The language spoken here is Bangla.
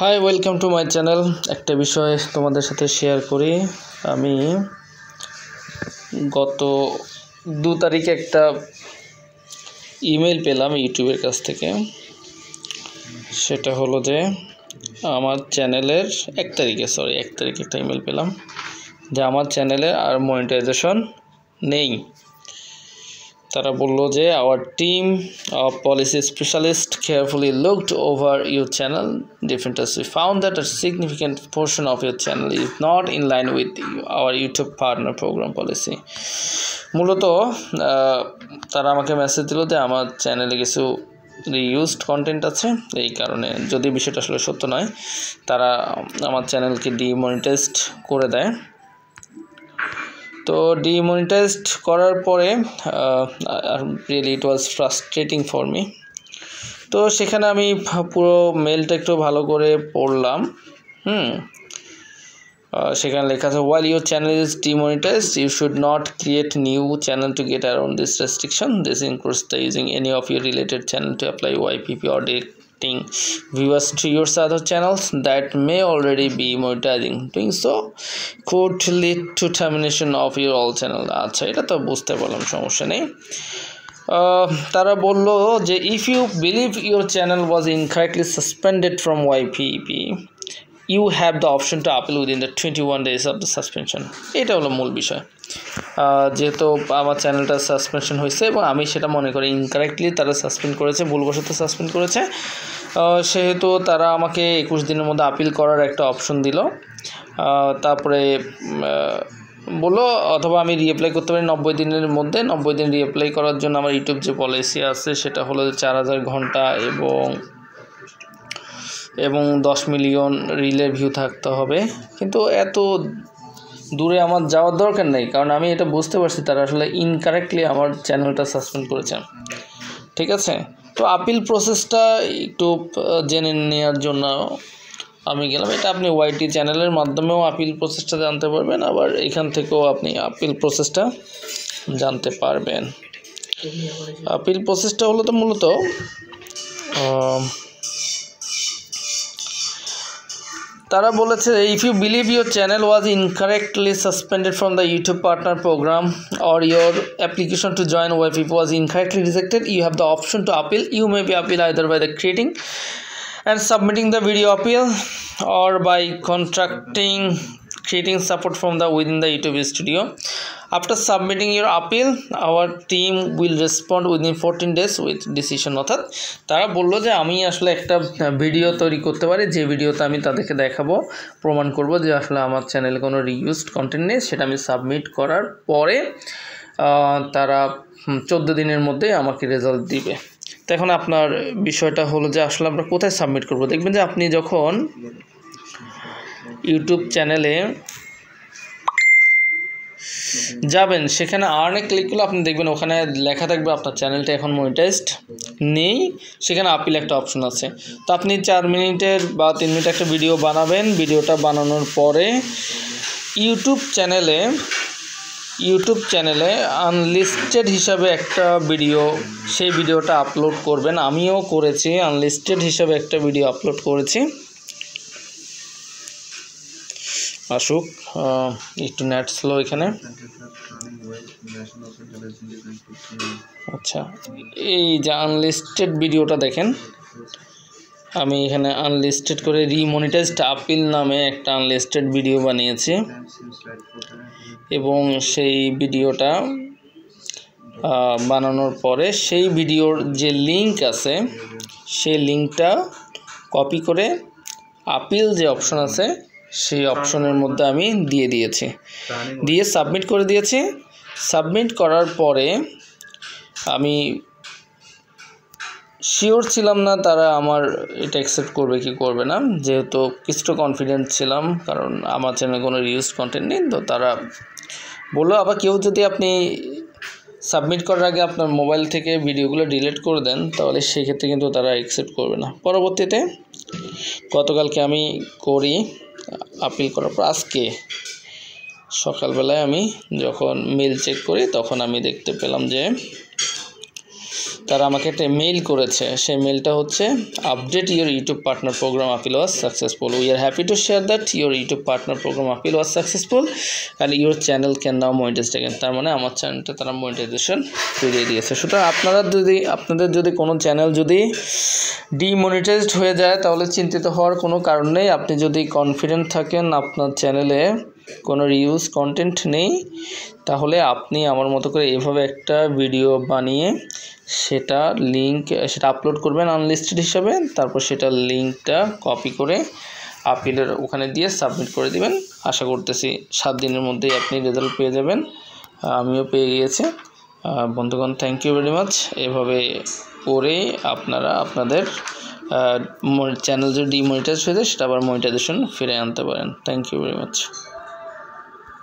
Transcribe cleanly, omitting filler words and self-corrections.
Hi welcome to my channel. একটা বিষয় তোমাদের সাথে শেয়ার করি। আমি গত 2 তারিখে একটা ইমেল পেলাম ইউটিউবের কাছ থেকে। সেটা হলো যে আমার চ্যানেলের 1 তারিখে একটা ইমেল পেলাম যে আমার চ্যানেলে আর মনিটাইজেশন নেই। তারা বললো যে our team of policy specialists carefully looked over your channel differences. We found that a significant portion of your channel is not in line with our YouTube partner program policy. মূলত তারা আমাকে মেসেজ দিল যে আমার চ্যানেলে কিছু রিইউজড কন্টেন্ট আছে, এই কারণে, যদি বিষয়টা আসলে সত্য নয়, তারা আমার চ্যানেলকে ডিমনিটাইজড করে দেয়। তো ডিমনিটাইজড করার পরে really it was frustrating for me. তো সেখানে আমি পুরো মেলটা একটু ভালো করে পড়লাম। সেখানে লেখা আছে, while your channel is demonetized, you should not create new channel to get around this restriction. This includes the using any of your related channel to apply YPP or directing viewers to your other channels that may already be monetizing. Doing so could lead to termination of your all channel. আচ্ছা, এটা তো বুঝতে পারলাম, সমস্যা নেই। তারা বলল যে if you believe your channel was incorrectly suspended from YPP, you have the option to appeal within the 21 days of the suspension. এটা হলো মূল বিষয়। যেহেতু আমার চ্যানেলটা সাসপেনশন হয়েছে এবং আমি সেটা মনে করি ইনকারেক্টলি তারা সাসপেন্ড করেছে, ভুলবশত সাসপেন্ড করেছে, সেহেতু তারা আমাকে 21 দিনের মধ্যে আপিল করার একটা অপশন দিল। তারপরে বললো অথবা আমি রিঅ্যাপ্লাই করতে পারি 90 দিনের মধ্যে। 90 দিন রিঅ্যাপ্লাই করার জন্য আমার ইউটিউব যে পলিসি আছে সেটা হলো 4000 ঘন্টা এবং 10 মিলিয়ন রিলের ভিউ থাকতে হবে। কিন্তু এত দূরে আমার যাওয়ার দরকার নেই, কারণ আমি এটা বুঝতে পারছি তারা আসলে ইনকারেক্টলি আমার চ্যানেলটা সাসপেন্ড করেছে। ঠিক আছে, তো আপিল প্রসেসটা একটু জেনে নেওয়ার জন্য আমি গেলাম। এটা আপনি ওয়াইটি চ্যানেলের মাধ্যমেও আপিল প্রসেসটা জানতে পারবেন, আবার এখান থেকেও আপনি আপিল প্রসেসটা জানতে পারবেন। আপিল প্রসেসটা হলো তো মূলত তারা বলেছে, if you believe your channel was incorrectly suspended from the YouTube partner program or your application to join YPP was incorrectly rejected, you have the option to appeal. You may be appeal either by the creating and submitting the video appeal or by creating support from within the YouTube studio. After submitting your appeal, our team will respond within 14 days with decision. অর্থাৎ তারা বললো যে আমি আসলে একটা ভিডিও তৈরি করতে পারি, যে ভিডিওতে আমি তাদেরকে দেখাবো, প্রমাণ করব যে আসলে আমার চ্যানেলে কোনো রিইউজড কন্টেন্ট নেই। সেটা আমি সাবমিট করার পরে তারা 14 দিনের মধ্যে আমাকে রেজাল্ট দিবে। তো এখন আপনার বিষয়টা হলো যে আসলে আমরা কোথায় সাবমিট করব। দেখবেন যে আপনি যখন ইউটিউব চ্যানেলে যাবেন, সেখানে আর্নে ক্লিক করলে আপনি দেখবেন ওখানে লেখা থাকবে আপনার চ্যানেলটা এখন মনিটাইজড নেই, সেখানে আপিল একটা অপশন আছে। তো আপনি 4 মিনিটের বা 3 মিনিট একটা ভিডিও বানাবেন। ভিডিওটা বানানোর পরে ইউটিউব চ্যানেলে আনলিস্টেড হিসাবে একটা ভিডিও, সেই ভিডিওটা আপলোড করবেন। আমিও করেছি, আনলিস্টেড হিসাবে একটা ভিডিও আপলোড করেছি। আসুক, একটু নেট স্লো এখানে। আচ্ছা, এই যে আনলিস্টেড ভিডিওটা দেখেন, আমি এখানে আনলিস্টেড করে রিমনিটাইজড আপিল নামে একটা আনলিস্টেড ভিডিও বানিয়েছি এবং সেই ভিডিওটা বানানোর পরে সেই ভিডিওর যে লিঙ্ক আছে সেই লিঙ্কটা কপি করে আপিল যে অপশন আছে সেই অপশনের মধ্যে আমি দিয়ে সাবমিট করে দিয়েছি। সাবমিট করার পরে আমি শিওর ছিলাম না তারা আমার এটা অ্যাকসেপ্ট করবে কি করবে না, যেহেতু কিছুটা কনফিডেন্ট ছিলাম, কারণ আমার চ্যানেলে কোনো রিউজড কন্টেন্ট নেই। তো তারা বললো আবার কেউ যদি আপনি সাবমিট করার আগে আপনার মোবাইল থেকে ভিডিওগুলো ডিলিট করে দেন, তাহলে সেক্ষেত্রে কিন্তু তারা অ্যাকসেপ্ট করবে না। পরবর্তীতে গতকালকে আমি করি আপিল করার পর, আজকে সকালবেলায় আমি যখন মেল চেক করি তখন আমি দেখতে পেলাম যে তারা আমাকে একটা মেইল করেছে, সেই মেইলটা হচ্ছে update your YouTube partner program appeal was successful, we are happy to share that your YouTube partner program appeal was successful and your channel can now monetised again. তার মানে আমার চ্যানেলটা তারা মনিটাইজেশন ফিরিয়ে দিয়েছে। সুতরাং আপনাদের যদি কোনো চ্যানেল যদি ডিমনিটাইজড হয়ে যায় তাহলে চিন্তিত হওয়ার কোনো কারণ নেই। আপনি যদি কনফিডেন্ট থাকেন আপনার চ্যানেলে কোনো রিউজ কন্টেন্ট নেই, তাহলে আপনি আমার মতো করে এভাবে একটা ভিডিও বানিয়ে সেটা আপলোড করবেন আনলিস্টেড হিসাবে, তারপর সেটার লিঙ্কটা কপি করে আপিলের ওখানে দিয়ে সাবমিট করে দিবেন। আশা করতেছি 7 দিনের মধ্যেই আপনি রেজাল্ট পেয়ে যাবেন। আমিও পেয়ে গিয়েছি। বন্ধুগণ, থ্যাংক ইউ ভেরি মাচ। এভাবে করে আপনারা আপনাদের চ্যানেল যদি ডিমনিটাইজ হয়ে যায় সেটা আবার মনিটাইজেশন ফিরে আনতে পারেন। Thank you very much.